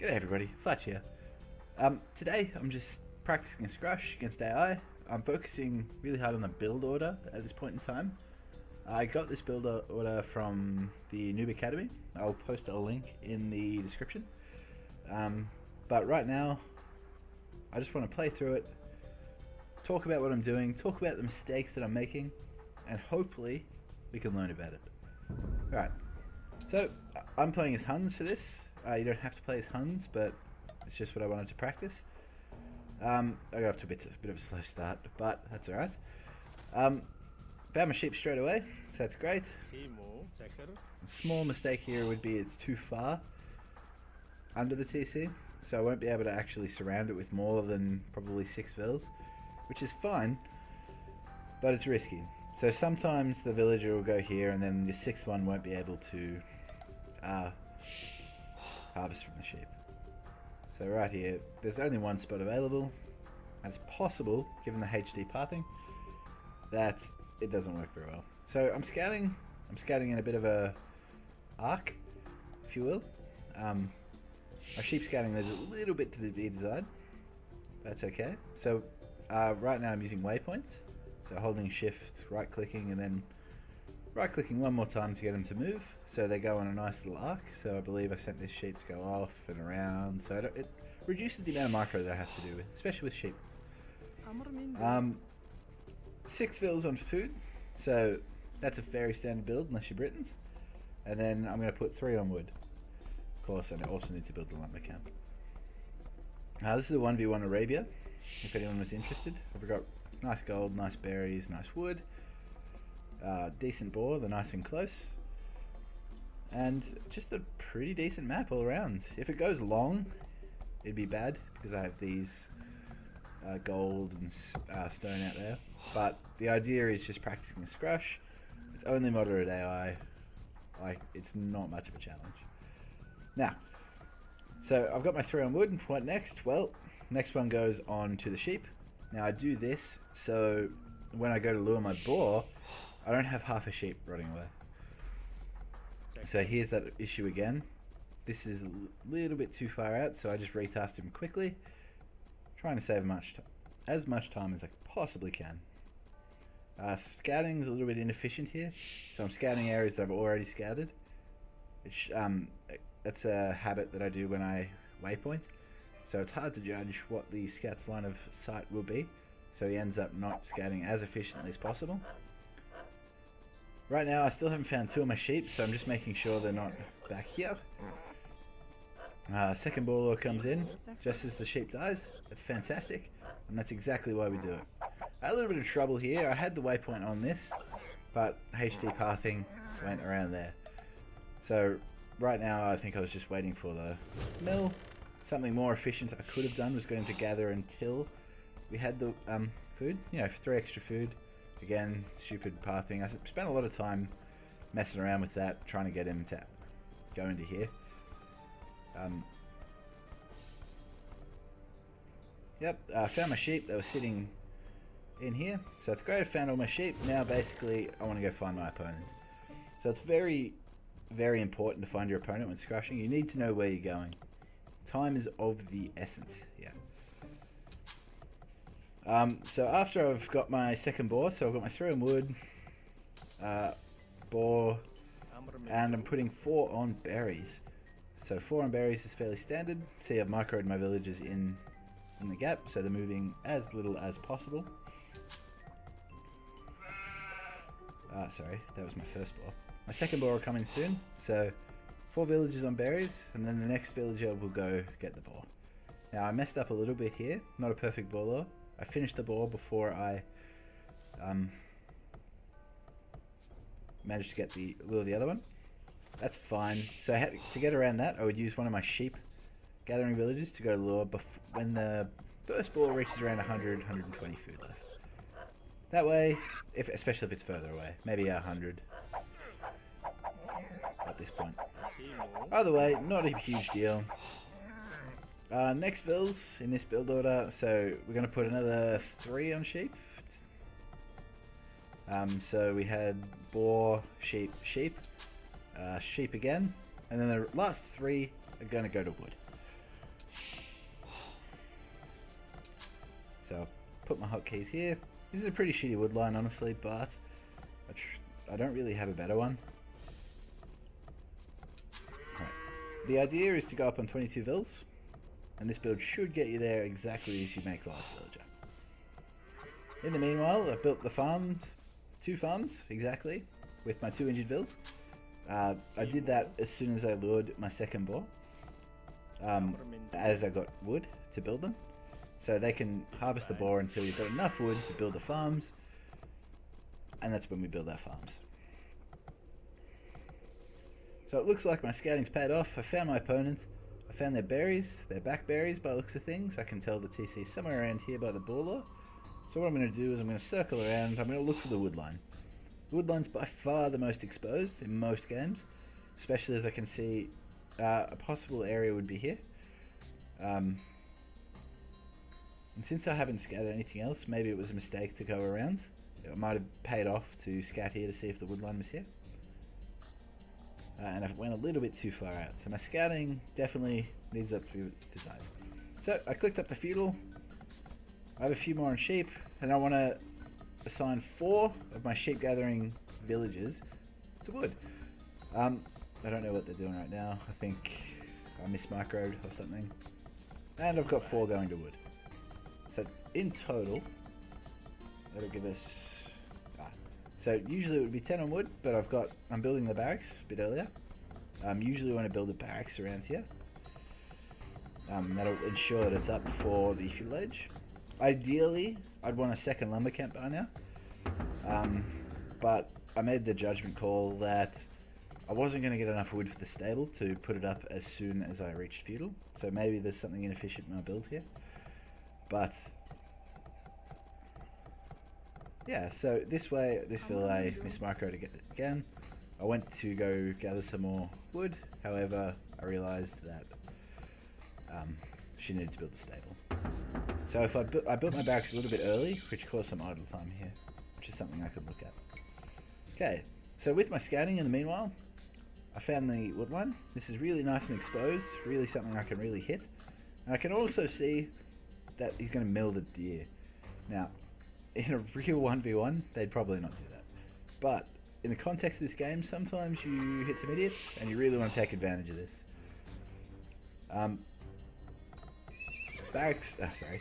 G'day everybody, Flatch here. Today I'm just practicing a Scrush against AI. I'm focusing really hard on the build order at this point in time. I got this build order from the Noob Academy. I'll post a link in the description. But right now, I just want to play through it, talk about what I'm doing, talk about the mistakes that I'm making, and hopefully we can learn about it. Alright, so I'm playing as Huns for this. You don't have to play as Huns, but it's just what I wanted to practice. I got off to a bit of a slow start, but that's alright. Found my sheep straight away, so that's great. A small mistake here would be it's too far under the TC, so I won't be able to actually surround it with more than probably 6 vills, which is fine, but it's risky. So sometimes the villager will go here and then the 6th one won't be able to harvest from the sheep. So right here, there's only one spot available, and it's possible, given the HD pathing, that it doesn't work very well. So I'm scouting in a bit of a arc, if you will. My sheep scouting, there's a little bit to be desired. That's okay. So right now I'm using waypoints. So holding shift, right clicking, and then right clicking one more time to get them to move. So they go on a nice little arc. So I believe I sent this sheep to go off and around. So it reduces the amount of micro that I have to do with, especially with sheep. 6 vills on food. So that's a very standard build unless you're Britons. And then I'm going to put 3 on wood. Of course, and I also need to build the lumber camp. This is a 1v1 Arabia, if anyone was interested. I've got nice gold, nice berries, nice wood. Decent boar, they're nice and close. And just a pretty decent map all around. If it goes long, it'd be bad because I have these gold and stone out there. But the idea is just practicing a Scrush. It's only moderate AI. Like, it's not much of a challenge. Now, so I've got my 3 on wood. What next? Well, next one goes on to the sheep. Now I do this so when I go to lure my boar, I don't have half a sheep running away. So here's that issue again. This is a little bit too far out, so I just retasked him quickly, trying to save as much time as I possibly can. Scouting is a little bit inefficient here, so I'm scouting areas that I've already scouted. Which, that's a habit that I do when I waypoint. So it's hard to judge what the scout's line of sight will be. So he ends up not scouting as efficiently as possible. Right now I still haven't found 2 of my sheep, so I'm just making sure they're not back here. Second baller comes in just as the sheep dies. That's fantastic, and that's exactly why we do it. I had a little bit of trouble here. I had the waypoint on this, but HD pathing went around there. So right now I think I was just waiting for the mill. Something more efficient I could have done was going to gather until we had the food, you know, for 3 extra food. Again, stupid pathing. I spent a lot of time messing around with that, trying to get him to go into here. Yep, I found my sheep. They were sitting in here, so it's great. I found all my sheep. Now basically I want to go find my opponent. So it's very, very important to find your opponent when scrushing. You need to know where you're going. Time is of the essence, yeah. So after I've got my second boar, so I've got my 3 on wood, boar, and I'm putting 4 on berries. So 4 on berries is fairly standard. See, I've microed my villagers in the gap, so they're moving as little as possible. Sorry, that was my first boar. My second boar will come in soon, so 4 villagers on berries, and then the next villager will go get the boar. Now I messed up a little bit here, not a perfect boar lure. I finished the boar before I managed to get the lure of the other one. That's fine. So to get around that, I would use one of my sheep gathering villagers to go lure when the first boar reaches around 100, 120 food left. That way, especially if it's further away, maybe 100 at this point. Either way, not a huge deal. Next vills in this build order, so we're going to put another 3 on sheep. So we had boar, sheep, sheep, sheep again, and then the last 3 are going to go to wood. So I'll put my hotkeys here. This is a pretty shitty wood line, honestly, but I don't really have a better one. Right. The idea is to go up on 22 vills, and this build should get you there exactly as you make the last villager. In the meanwhile, I've built the farms, 2 farms exactly, with my 2 injured vills. I did that as soon as I lured my second boar, as I got wood to build them. So they can harvest the boar until you've got enough wood to build the farms, and that's when we build our farms. So it looks like my scouting's paid off. I found my opponent. I found their berries, their back berries by the looks of things. I can tell the TC somewhere around here by the boar lore. So what I'm going to do is I'm going to circle around. I'm going to look for the wood line. The wood line's by far the most exposed in most games, especially as I can see a possible area would be here. And since I haven't scouted anything else, maybe it was a mistake to go around. It might have paid off to scout here to see if the wood line was here. And I went a little bit too far out. So my scouting definitely needs up to be desired. So I clicked up to Feudal. I have a few more on sheep, and I want to assign 4 of my sheep gathering villages to wood. I don't know what they're doing right now. I think I mismicroed or something. And I've got 4 going to wood. So in total, that'll give us... So usually it would be 10 on wood, but I'm building the barracks a bit earlier. Usually when I build the barracks around here, that'll ensure that it's up for the feudal age. Ideally, I'd want a second lumber camp by now, but I made the judgment call that I wasn't going to get enough wood for the stable to put it up as soon as I reached feudal. So maybe there's something inefficient in my build here, but yeah. So this way, this villa I mismicroed again. I went to go gather some more wood. However, I realized that she needed to build the stable. So if I built my barracks a little bit early, which caused some idle time here, which is something I could look at. Okay, so with my scouting in the meanwhile, I found the wood line. This is really nice and exposed, really something I can really hit. And I can also see that he's going to mill the deer. Now, in a real 1v1, they'd probably not do that. But in the context of this game, sometimes you hit some idiots, and you really want to take advantage of this.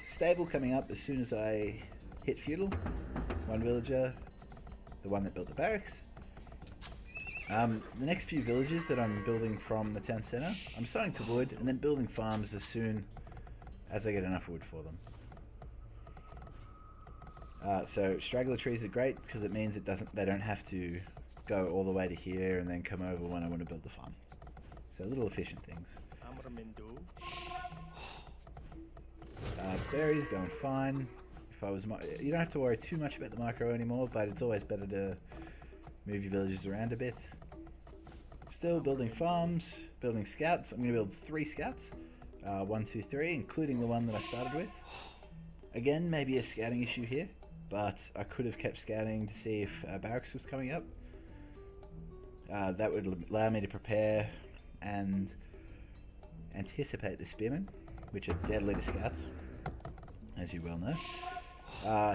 Stable coming up as soon as I hit feudal. 1 villager, the one that built the barracks. The next few villages that I'm building from the town centre, I'm starting to wood and then building farms as soon as I get enough wood for them. So straggler trees are great because it means they don't have to go all the way to here and then come over when I want to build the farm. So little efficient things. Berries going fine. You don't have to worry too much about the micro anymore, but it's always better to move your villages around a bit. Still building farms, building scouts. I'm going to build 3 scouts. 1, 2, 3, including the one that I started with. Again, maybe a scouting issue here, but I could have kept scouting to see if barracks was coming up. That would allow me to prepare and anticipate the spearmen, which are deadly to scouts, as you well know.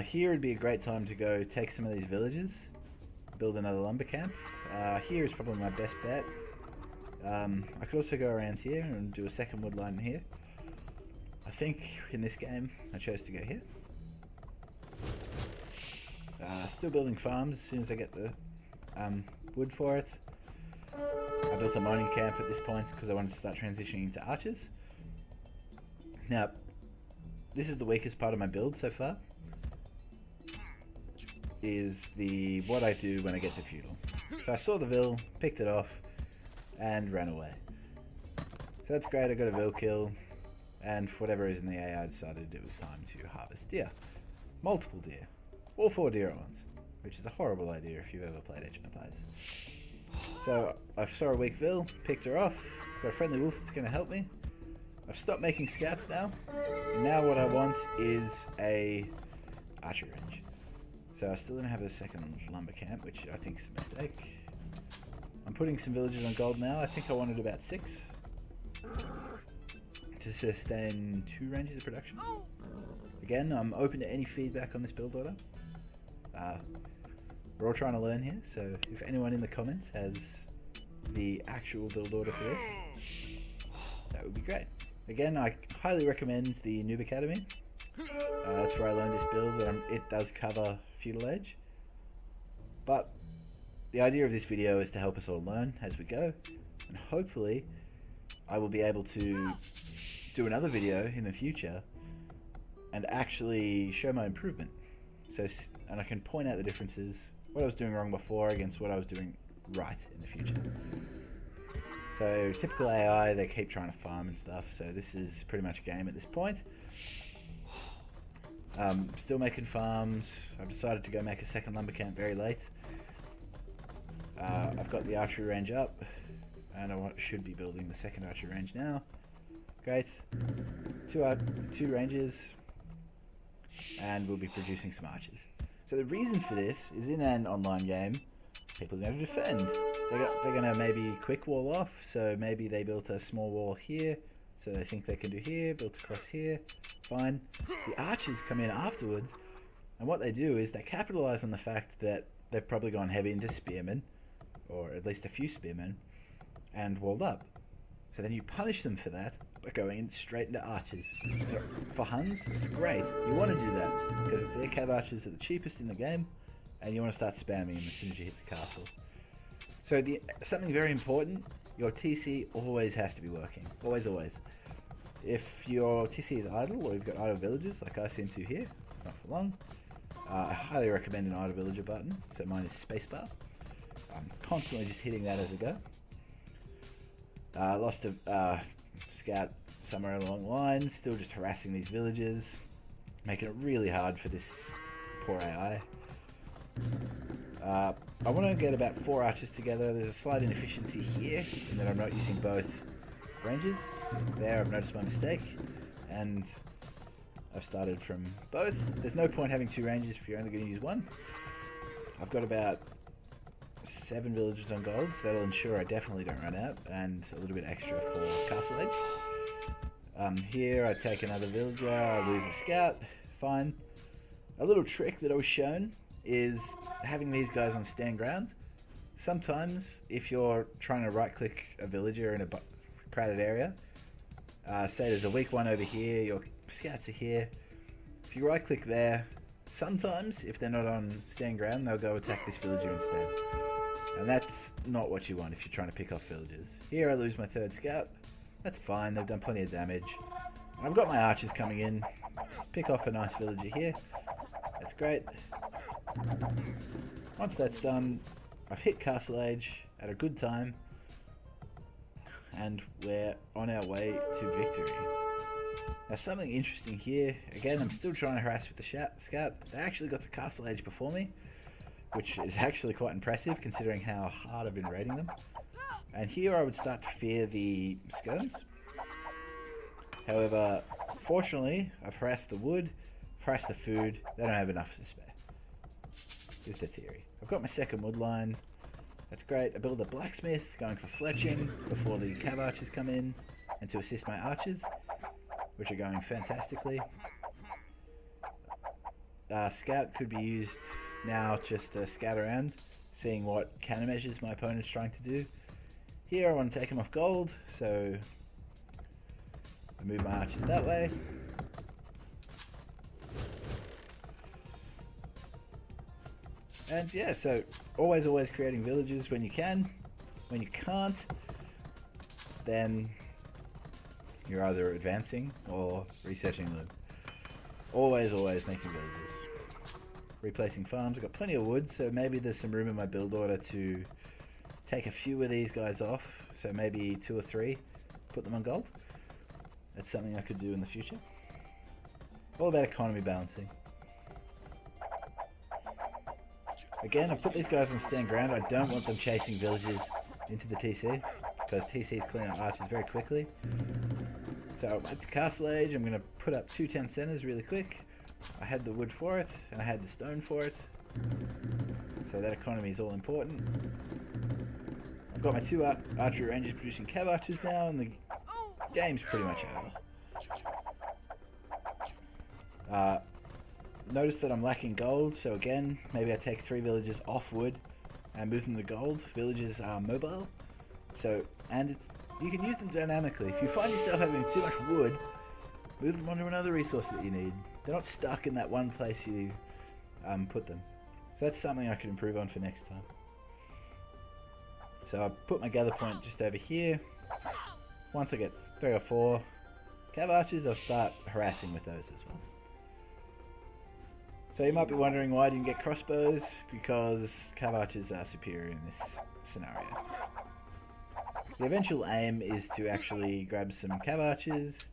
Here would be a great time to go take some of these villages, build another lumber camp. Here is probably my best bet. I could also go around here and do a second wood line here. I think in this game I chose to go here. Still building farms as soon as I get the wood for it. I built a mining camp at this point because I wanted to start transitioning into archers. Now, this is the weakest part of my build so far, is what I do when I get to feudal. So I saw the vill, picked it off, and ran away. So that's great, I got a vill kill, and for whatever reason the AI decided it was time to harvest deer. Multiple deer. All 4 deer at once, which is a horrible idea if you've ever played Age of Empires. So I saw a weak vill, picked her off, got a friendly wolf that's going to help me. I've stopped making scouts now, and now what I want is a archer range. So I still don't have a second lumber camp, which I think is a mistake. I'm putting some villages on gold now. I think I wanted about 6. to sustain 2 ranges of production. Again, I'm open to any feedback on this build order. We're all trying to learn here, so if anyone in the comments has the actual build order for this, that would be great. Again, I highly recommend the Noob Academy. That's where I learned this build, and it does cover Feudal Age. But the idea of this video is to help us all learn as we go, and hopefully I will be able to do another video in the future and actually show my improvement. And I can point out the differences, what I was doing wrong before against what I was doing right in the future. So typical AI, they keep trying to farm and stuff, so this is pretty much a game at this point. Still making farms. I've decided to go make a second lumber camp very late. I've got the archery range up, and I should be building the second archery range now. Great. Two ranges, and we'll be producing some archers. So the reason for this is, in an online game, people are going to defend. They're going to maybe quick wall off, so maybe they built a small wall here, so they think they can do here, built across here, fine. The archers come in afterwards, and what they do is they capitalize on the fact that they've probably gone heavy into spearmen, or at least a few spearmen, and walled up. So then you punish them for that by going in straight into archers. For Huns, it's great. You want to do that, because their cav archers are the cheapest in the game, and you want to start spamming them as soon as you hit the castle. So something very important, your TC always has to be working. Always, always. If your TC is idle, or you've got idle villagers, like I seem to here, not for long, I highly recommend an idle villager button. So mine is spacebar. I'm constantly just hitting that as I go. Lost a scout somewhere along the line, still just harassing these villagers, making it really hard for this poor AI. I want to get about 4 archers together. There's a slight inefficiency here in that I'm not using both ranges. There, I've noticed my mistake, and I've started from both. There's no point having 2 ranges if you're only going to use 1. I've got about 7 villagers on gold, so that'll ensure I definitely don't run out, and a little bit extra for Castle Edge. Here I take another villager, I lose a scout, fine. A little trick that I was shown is having these guys on stand ground. Sometimes if you're trying to right click a villager in a crowded area, say there's a weak one over here, your scouts are here, if you right click there, sometimes if they're not on stand ground, they'll go attack this villager instead. And that's not what you want if you're trying to pick off villagers. Here I lose my 3rd scout. That's fine, they've done plenty of damage. I've got my archers coming in. Pick off a nice villager here. That's great. Once that's done, I've hit Castle Age at a good time, and we're on our way to victory. Now, something interesting here, again, I'm still trying to harass with the scout. They actually got to Castle Age before me, which is actually quite impressive considering how hard I've been raiding them. And here I would start to fear the scones. However, fortunately, I've harassed the wood, harassed the food, they don't have enough to spare. Is the theory. I've got my 2nd wood line. That's great. I build a blacksmith, going for fletching before the cav archers come in, and to assist my archers, which are going fantastically. Scout could be used now just to scout around, seeing what countermeasures my opponent's trying to do. Here I want to take him off gold, so I move my archers that way. And yeah, so always creating villages when you can. When you can't, then you're either advancing or researching them. Always making villages. Replacing farms. I've got plenty of wood, so maybe there's some room in my build order to take a few of these guys off. So maybe 2 or 3, put them on gold. That's something I could do in the future. All about economy balancing. Again, I put these guys on stand ground. I don't want them chasing villagers into the TC, because TCs clean out archers very quickly. So at the Castle Age, I'm going to put up 2 10 centers really quick. I had the wood for it, and I had the stone for it. So that economy is all important. I've got my 2 archery ranges producing cav archers now, and the game's pretty much over. Notice that I'm lacking gold, so again, maybe I take 3 villagers off wood and move them to gold. Villages are mobile, so you can use them dynamically. If you find yourself having too much wood, move them onto another resource that you need. They're not stuck in that one place you put them. So that's something I could improve on for next time. So I put my gather point just over here. Once I get 3 or 4 cav archers, I'll start harassing with those as well. So you might be wondering why I didn't get crossbows, because cav archers are superior in this scenario. The eventual aim is to actually grab some cav archers,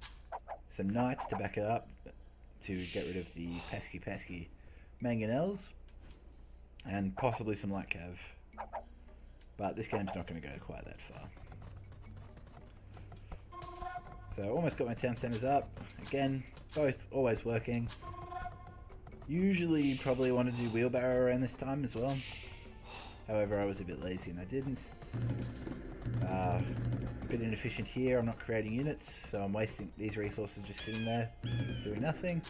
some knights to back it up, to get rid of the pesky mangonels, and possibly some light cav. But this game's not going to go quite that far. So almost got my town centers up. Again, both always working. Usually probably want to do wheelbarrow around this time as well. However, I was a bit lazy and I didn't. A bit inefficient here. I'm not creating units, so I'm wasting these resources just sitting there doing nothing.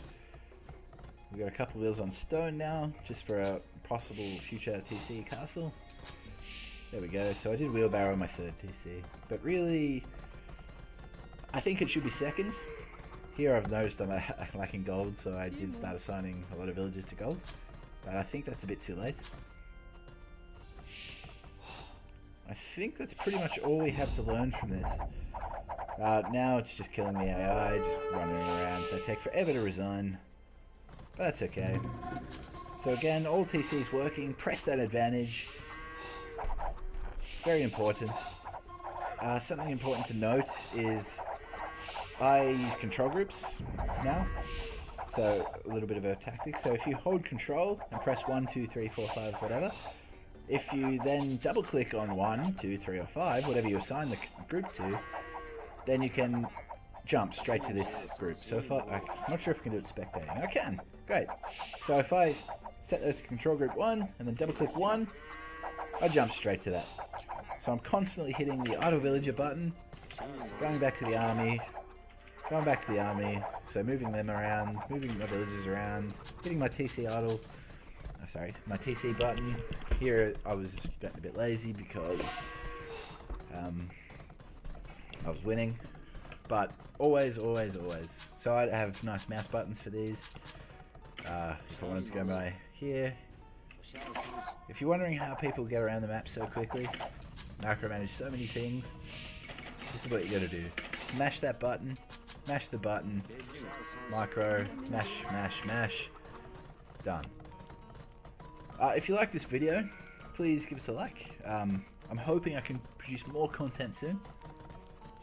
We've got a couple of wheels on stone now, just for a possible future TC castle. There we go. So I did wheelbarrow my 3rd TC, but really, I think it should be 2nd. Here I've noticed I'm lacking gold, so I did start assigning a lot of villagers to gold, but I think that's a bit too late. I think that's pretty much all we have to learn from this. Now it's just killing the AI, just running around. They take forever to resign, but that's okay. So again, all TC's working. Press that advantage. Very important. Something important to note is I use control groups now, so a little bit of a tactic. So if you hold control and press 1, 2, 3, 4, 5, whatever, if you then double click on 1, 2, 3 or 5, whatever you assign the group to, then you can jump straight to this group. So if I'm not sure if I can do it spectating. I can. Great. So if I set those to control group 1 and then double click 1, I jump straight to that. So I'm constantly hitting the idle villager button, going back to the army, going back to the army, so moving them around, moving my villagers around, hitting my TC idle, my TC button. Here I was getting a bit lazy because I was winning, but always. So I have nice mouse buttons for these. If I wanted to go by here. If you're wondering how people get around the map so quickly, micromanage so many things, this is what you gotta do. Mash that button, mash the button, micro, mash, done. If you like this video, please give us a like. I'm hoping I can produce more content soon.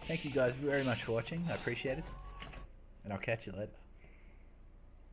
Thank you guys very much for watching, I appreciate it, and I'll catch you later.